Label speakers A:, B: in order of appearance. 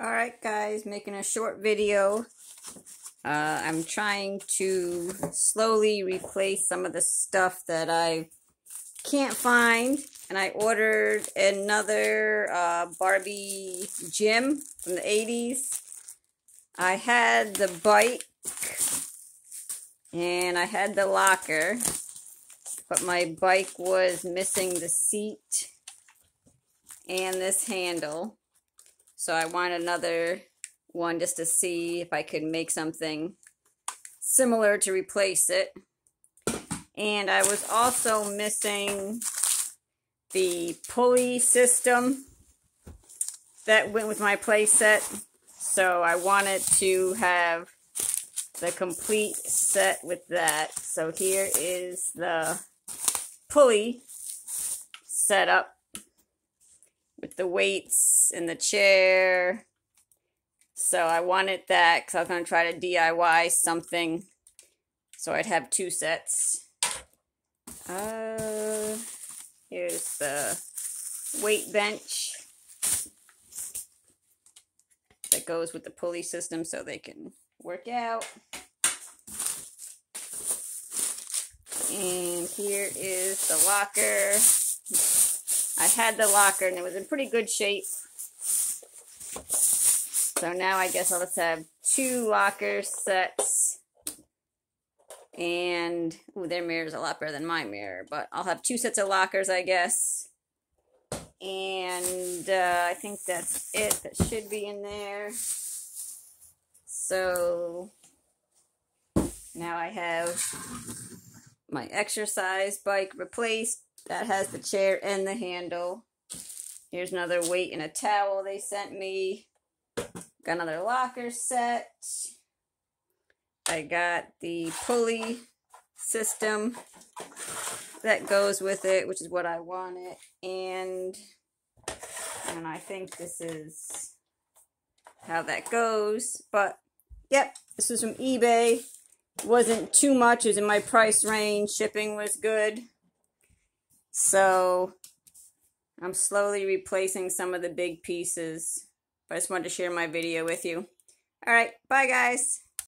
A: Alright guys, making a short video. I'm trying to slowly replace some of the stuff that I can't find. And I ordered another Barbie gym from the 80s. I had the bike and I had the locker, but my bike was missing the seat and this handle. So I want another one just to see if I could make something similar to replace it. And I was also missing the pulley system that went with my play set. So I wanted to have the complete set with that. So here is the pulley setup with the weights and the chair. So I wanted that because I was going to try to DIY something so I'd have two sets. Here's the weight bench that goes with the pulley system so they can work out. And here is the locker. I had the locker and it was in pretty good shape. So now I guess I'll just have two locker sets. And, ooh, their mirror is a lot better than my mirror. But I'll have two sets of lockers, I guess. And I think that's it. That should be in there. So now I have my exercise bike replaced. That has the chair and the handle. Here's another weight and a towel they sent me. Got another locker set. I got the pulley system that goes with it, which is what I wanted. And I think this is how that goes. But, yep, this was from eBay. It wasn't too much. It was in my price range. Shipping was good. So I'm slowly replacing some of the big pieces. But I just wanted to share my video with you. Alright, bye guys.